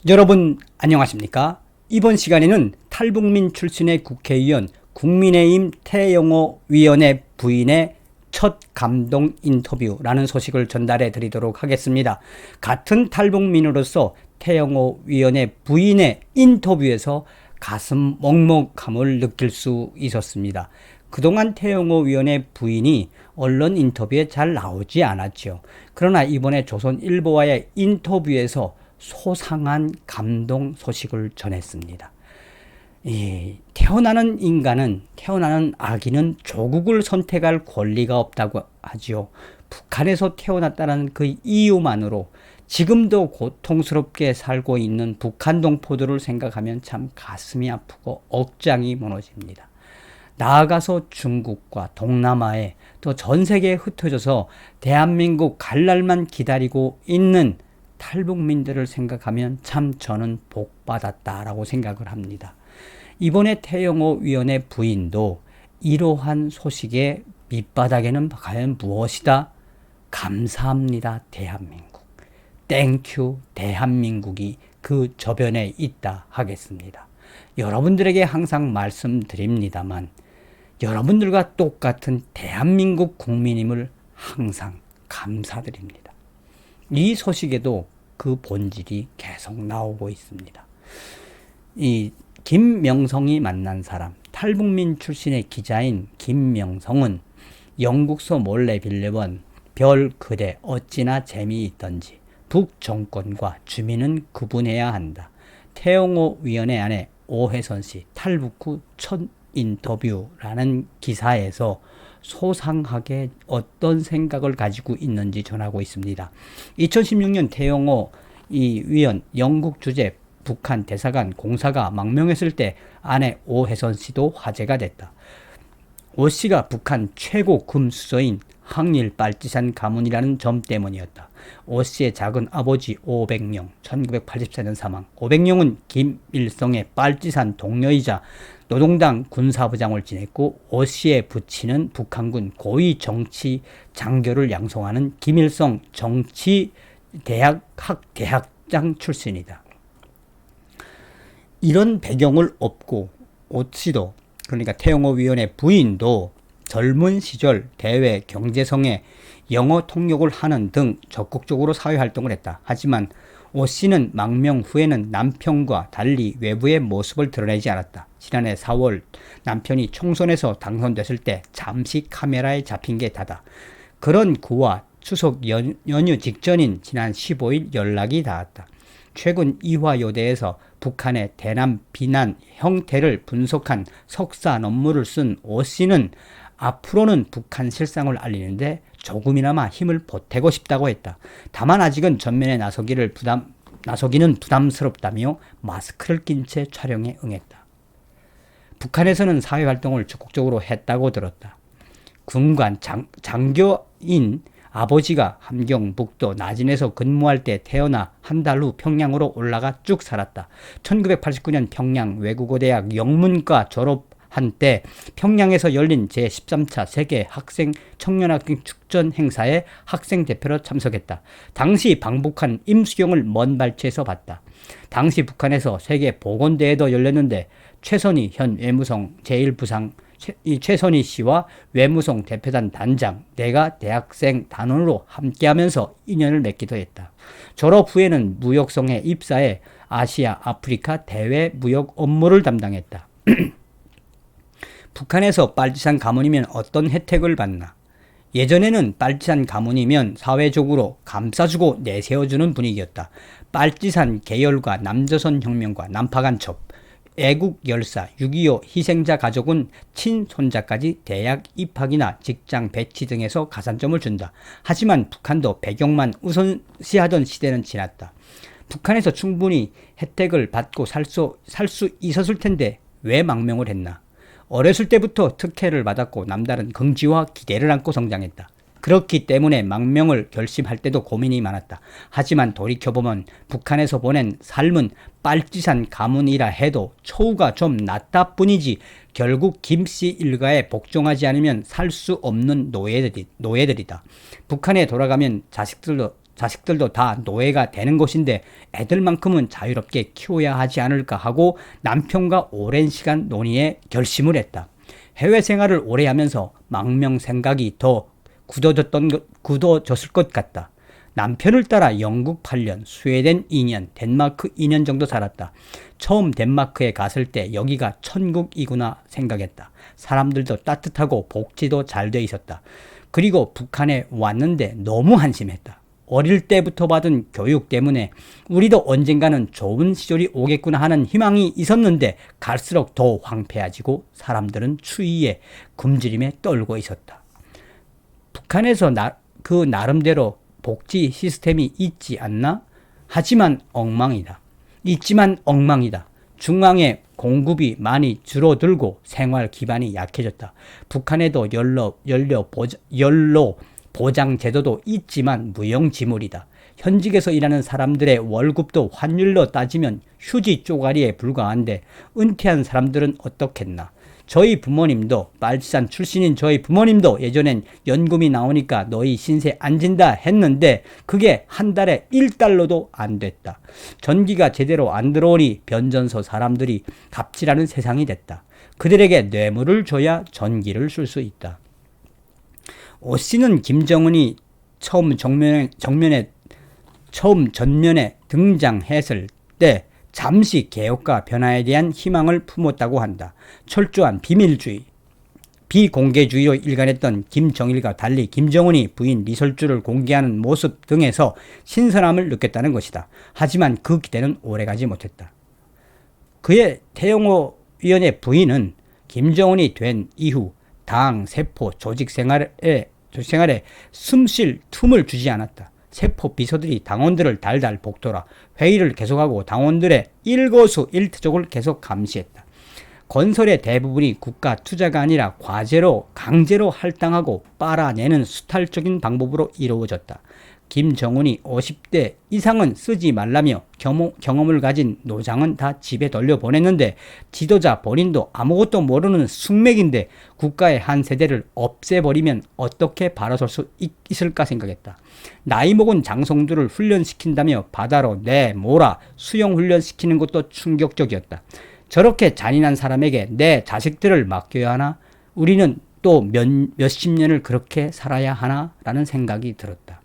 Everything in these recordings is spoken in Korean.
여러분 안녕하십니까? 이번 시간에는 탈북민 출신의 국회의원 국민의힘 태영호 위원의 부인의 첫 감동 인터뷰라는 소식을 전달해 드리도록 하겠습니다. 같은 탈북민으로서 태영호 위원의 부인의 인터뷰에서 가슴 먹먹함을 느낄 수 있었습니다. 그동안 태영호 위원의 부인이 언론 인터뷰에 잘 나오지 않았죠. 그러나 이번에 조선일보와의 인터뷰에서 소상한 감동 소식을 전했습니다. 태어나는 인간은, 태어나는 아기는 조국을 선택할 권리가 없다고 하지요. 북한에서 태어났다는 그 이유만으로 지금도 고통스럽게 살고 있는 북한 동포들을 생각하면 참 가슴이 아프고 억장이 무너집니다. 나아가서 중국과 동남아에 또 전 세계에 흩어져서 대한민국 갈 날만 기다리고 있는 탈북민들을 생각하면 참 저는 복받았다라고 생각을 합니다. 이번에 태영호 위원의 부인도 이러한 소식의 밑바닥에는 과연 무엇이다? 감사합니다 대한민국. 땡큐 대한민국이 그 저변에 있다 하겠습니다. 여러분들에게 항상 말씀드립니다만 여러분들과 똑같은 대한민국 국민임을 항상 감사드립니다. 이 소식에도 그 본질이 계속 나오고 있습니다. 이 김명성이 만난 사람, 탈북민 출신의 기자인 김명성은 영국서 몰래 빌려본 별 글에 어찌나 재미있던지 북 정권과 주민은 구분해야 한다. 태영호 위원의 아내 오혜선 씨 탈북 후 첫 인터뷰라는 기사에서 소상하게 어떤 생각을 가지고 있는지 전하고 있습니다. 2016년 태영호 위원 영국 주재 북한 대사관 공사가 망명했을 때 아내 오혜선 씨도 화제가 됐다. 오 씨가 북한 최고 금수저인 항일 빨치산 가문이라는 점 때문이었다. 오 씨의 작은 아버지 오백룡 1984년 사망. 오백룡은 김일성의 빨치산 동료이자 노동당 군사부장을 지냈고 오 씨의 부친은 북한군 고위 정치 장교를 양성하는 김일성 정치대학장 출신이다. 이런 배경을 업고 오 씨도, 그러니까 태영호 위원의 부인도 젊은 시절 대외 경제성에 영어 통역을 하는 등 적극적으로 사회활동을 했다. 하지만 오 씨는 망명 후에는 남편과 달리 외부의 모습을 드러내지 않았다. 지난해 4월 남편이 총선에서 당선됐을 때 잠시 카메라에 잡힌 게 다다. 그런 그와 추석 연휴 직전인 지난 15일 연락이 닿았다. 최근 이화여대에서 북한의 대남 비난 형태를 분석한 석사 논문을 쓴 오 씨는 앞으로는 북한 실상을 알리는데 조금이나마 힘을 보태고 싶다고 했다. 다만 아직은 전면에 나서기는 부담스럽다며 마스크를 낀 채 촬영에 응했다. 북한에서는 사회활동을 적극적으로 했다고 들었다. 군관 장교인 아버지가 함경북도 나진에서 근무할 때 태어나 한 달 후 평양으로 올라가 쭉 살았다. 1989년 평양 외국어대학 영문과 졸업한 때 평양에서 열린 제13차 세계 학생 청년학생 축전 행사에 학생 대표로 참석했다. 당시 방북한 임수경을 먼 발치에서 봤다. 당시 북한에서 세계 보건대회도 열렸는데 최선희 현 외무성 제1부상 최선희 씨와 외무성 대표단 단장, 내가 대학생 단원으로 함께하면서 인연을 맺기도 했다. 졸업 후에는 무역성에 입사해 아시아, 아프리카 대외 무역 업무를 담당했다. 북한에서 빨치산 가문이면 어떤 혜택을 받나? 예전에는 빨치산 가문이면 사회적으로 감싸주고 내세워주는 분위기였다. 빨치산 계열과 남조선 혁명과 남파간첩, 애국 열사, 6.25 희생자 가족은 친손자까지 대학 입학이나 직장 배치 등에서 가산점을 준다. 하지만 북한도 배경만 우선시하던 시대는 지났다. 북한에서 충분히 혜택을 받고 살 수 있었을 텐데 왜 망명을 했나? 어렸을 때부터 특혜를 받았고 남다른 긍지와 기대를 안고 성장했다. 그렇기 때문에 망명을 결심할 때도 고민이 많았다. 하지만 돌이켜보면 북한에서 보낸 삶은 빨치산 가문이라 해도 처우가 좀 낮다 뿐이지 결국 김씨 일가에 복종하지 않으면 살 수 없는 노예들이다. 북한에 돌아가면 자식들도 다 노예가 되는 곳인데 애들만큼은 자유롭게 키워야 하지 않을까 하고 남편과 오랜 시간 논의에 결심을 했다. 해외 생활을 오래 하면서 망명 생각이 더 굳어졌을 것 같다. 남편을 따라 영국 8년, 스웨덴 2년, 덴마크 2년 정도 살았다. 처음 덴마크에 갔을 때 여기가 천국이구나 생각했다. 사람들도 따뜻하고 복지도 잘 돼 있었다. 그리고 북한에 왔는데 너무 한심했다. 어릴 때부터 받은 교육 때문에 우리도 언젠가는 좋은 시절이 오겠구나 하는 희망이 있었는데 갈수록 더 황폐해지고 사람들은 추위에 굶주림에 떨고 있었다. 북한에서 그 나름대로 복지 시스템이 있지 않나? 하지만 엉망이다. 있지만 엉망이다. 중앙에 공급이 많이 줄어들고 생활 기반이 약해졌다. 북한에도 연료 보장 제도도 있지만 무용지물이다. 현직에서 일하는 사람들의 월급도 환율로 따지면 휴지 쪼가리에 불과한데 은퇴한 사람들은 어떻겠나. 저희 부모님도 말지산 출신인 저희 부모님도 예전엔 연금이 나오니까 너희 신세 안 진다 했는데 그게 한 달에 1달러도 안 됐다. 전기가 제대로 안 들어오니 변전소 사람들이 갑질하는 세상이 됐다. 그들에게 뇌물을 줘야 전기를 쓸 수 있다. 오 씨는 김정은이 처음 전면에 등장했을 때 잠시 개혁과 변화에 대한 희망을 품었다고 한다. 철저한 비밀주의, 비공개주의로 일관했던 김정일과 달리 김정은이 부인 리설주를 공개하는 모습 등에서 신선함을 느꼈다는 것이다. 하지만 그 기대는 오래가지 못했다. 그의 태영호 위원의 부인은 김정은이 된 이후 당, 세포, 조직 생활에 숨 쉴 틈을 주지 않았다. 세포 비서들이 당원들을 달달 복돌아 회의를 계속하고 당원들의 일거수일투족을 계속 감시했다. 건설의 대부분이 국가 투자가 아니라 과제로 강제로 할당하고 빨아내는 수탈적인 방법으로 이루어졌다. 김정은이 50대 이상은 쓰지 말라며 경험을 가진 노장은 다 집에 돌려보냈는데 지도자 본인도 아무것도 모르는 숙맥인데 국가의 한 세대를 없애버리면 어떻게 바라설 수 있을까 생각했다. 나이 먹은 장성들을 훈련시킨다며 바다로 내몰아 수영훈련시키는 것도 충격적이었다. 저렇게 잔인한 사람에게 내 자식들을 맡겨야 하나? 우리는 또 몇십 년을 그렇게 살아야 하나? 라는 생각이 들었다.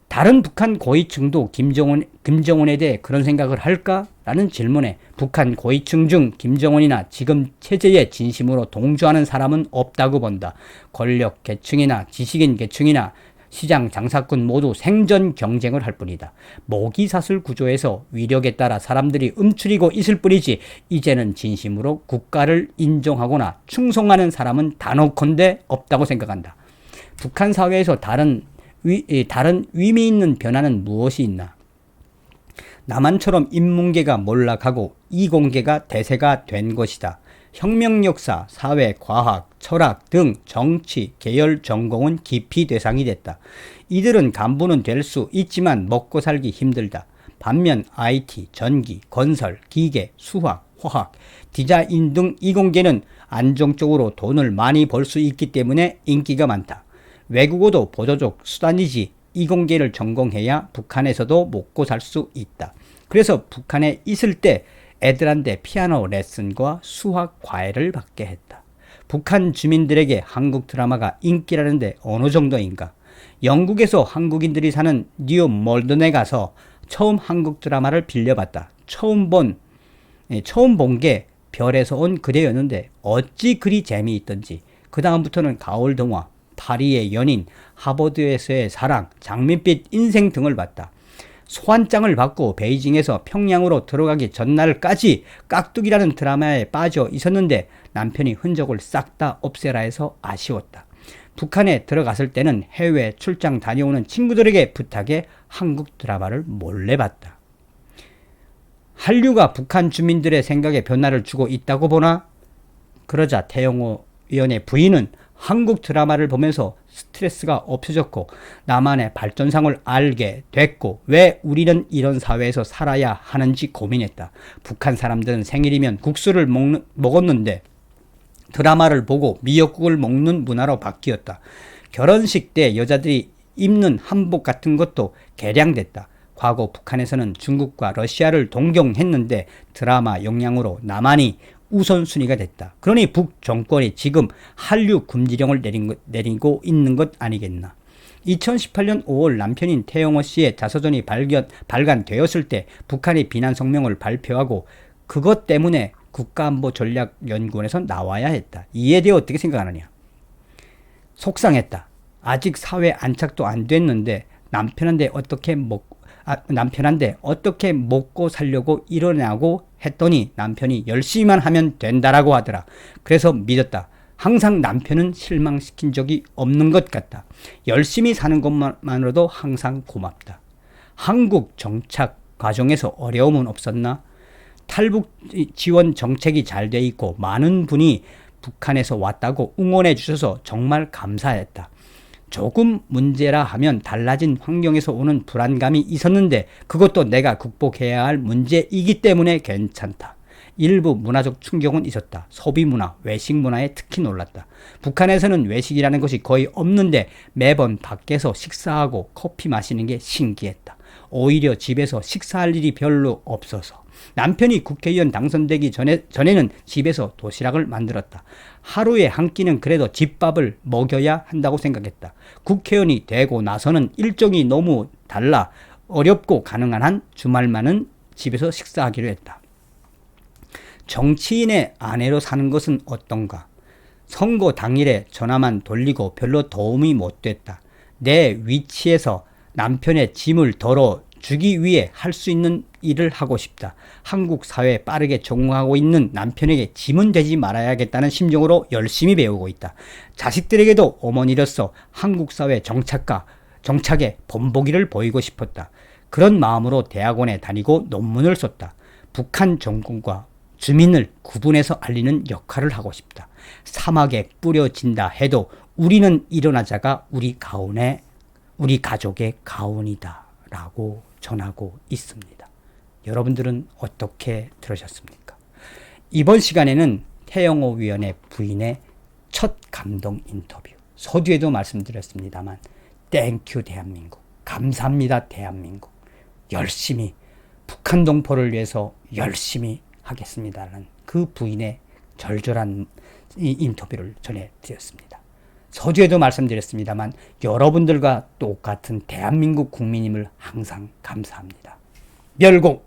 다른 북한 고위층도 김정은에 대해 그런 생각을 할까? 라는 질문에 북한 고위층 중 김정은이나 지금 체제에 진심으로 동조하는 사람은 없다고 본다. 권력 계층이나 지식인 계층이나 시장 장사꾼 모두 생존 경쟁을 할 뿐이다. 모기사슬 구조에서 위력에 따라 사람들이 움츠리고 있을 뿐이지 이제는 진심으로 국가를 인정하거나 충성하는 사람은 단언컨대 없다고 생각한다. 북한 사회에서 다른 의미 있는 변화는 무엇이 있나? 남한처럼 인문계가 몰락하고 이공계가 대세가 된 것이다. 혁명 역사, 사회, 과학, 철학 등 정치, 계열 전공은 깊이 대상이 됐다. 이들은 간부는 될 수 있지만 먹고 살기 힘들다. 반면 IT, 전기, 건설, 기계, 수학, 화학, 디자인 등 이공계는 안정적으로 돈을 많이 벌 수 있기 때문에 인기가 많다. 외국어도 보조적 수단이지 이공계를 전공해야 북한에서도 먹고 살 수 있다. 그래서 북한에 있을 때 애들한테 피아노 레슨과 수학 과외를 받게 했다. 북한 주민들에게 한국 드라마가 인기라는데 어느 정도인가? 영국에서 한국인들이 사는 뉴 몰던에 가서 처음 한국 드라마를 빌려봤다. 처음 본 게 별에서 온 그대였는데 어찌 그리 재미있던지. 그 다음부터는 가을 동화, 파리의 연인, 하버드에서의 사랑, 장밋빛 인생 등을 봤다. 소환장을 받고 베이징에서 평양으로 들어가기 전날까지 깍두기라는 드라마에 빠져 있었는데 남편이 흔적을 싹 다 없애라 해서 아쉬웠다. 북한에 들어갔을 때는 해외 출장 다녀오는 친구들에게 부탁해 한국 드라마를 몰래 봤다. 한류가 북한 주민들의 생각에 변화를 주고 있다고 보나? 그러자 태영호 위원의 부인은 한국 드라마를 보면서 스트레스가 없어졌고 나만의 발전상을 알게 됐고 왜 우리는 이런 사회에서 살아야 하는지 고민했다. 북한 사람들은 생일이면 국수를 먹었는데 드라마를 보고 미역국을 먹는 문화로 바뀌었다. 결혼식 때 여자들이 입는 한복 같은 것도 개량됐다. 과거 북한에서는 중국과 러시아를 동경했는데 드라마 영향으로 남한이 우선순위가 됐다. 그러니 북 정권이 지금 한류 금지령을 내리고 있는 것 아니겠나. 2018년 5월 남편인 태영호 씨의 자서전이 발간되었을 때 북한이 비난 성명을 발표하고 그것 때문에 국가안보전략연구원에서 나와야 했다. 이에 대해 어떻게 생각하느냐. 속상했다. 아직 사회 안착도 안 됐는데 남편한테 어떻게 먹고 살려고 일어나고 했더니 남편이 열심히만 하면 된다라고 하더라. 그래서 믿었다. 항상 남편은 실망시킨 적이 없는 것 같다. 열심히 사는 것만으로도 항상 고맙다. 한국 정착 과정에서 어려움은 없었나? 탈북 지원 정책이 잘 돼 있고 많은 분이 북한에서 왔다고 응원해 주셔서 정말 감사했다. 조금 문제라 하면 달라진 환경에서 오는 불안감이 있었는데 그것도 내가 극복해야 할 문제이기 때문에 괜찮다. 일부 문화적 충격은 있었다. 소비 문화, 외식 문화에 특히 놀랐다. 북한에서는 외식이라는 것이 거의 없는데 매번 밖에서 식사하고 커피 마시는 게 신기했다. 오히려 집에서 식사할 일이 별로 없어서. 남편이 국회의원 당선되기 전에는 집에서 도시락을 만들었다. 하루에 한 끼는 그래도 집밥을 먹여야 한다고 생각했다. 국회의원이 되고 나서는 일정이 너무 달라 어렵고 가능한 한 주말만은 집에서 식사하기로 했다. 정치인의 아내로 사는 것은 어떤가? 선거 당일에 전화만 돌리고 별로 도움이 못 됐다. 내 위치에서 남편의 짐을 덜어 주기 위해 할 수 있는 일을 하고 싶다. 한국 사회에 빠르게 적응하고 있는 남편에게 짐은 되지 말아야겠다는 심정으로 열심히 배우고 있다. 자식들에게도 어머니로서 한국 사회 정착에 본보기를 보이고 싶었다. 그런 마음으로 대학원에 다니고 논문을 썼다. 북한 정권과 주민을 구분해서 알리는 역할을 하고 싶다. 사막에 뿌려진다 해도 우리는 일어나자가 우리 가족의 가훈이다 라고 전하고 있습니다. 여러분들은 어떻게 들으셨습니까? 이번 시간에는 태영호 위원의 부인의 첫 감동 인터뷰, 서두에도 말씀드렸습니다만 땡큐 대한민국, 감사합니다 대한민국, 열심히 북한 동포를 위해서 열심히 하겠습니다라는 그 부인의 절절한 이 인터뷰를 전해드렸습니다. 서두에도 말씀드렸습니다만 여러분들과 똑같은 대한민국 국민임을 항상 감사합니다. 멸공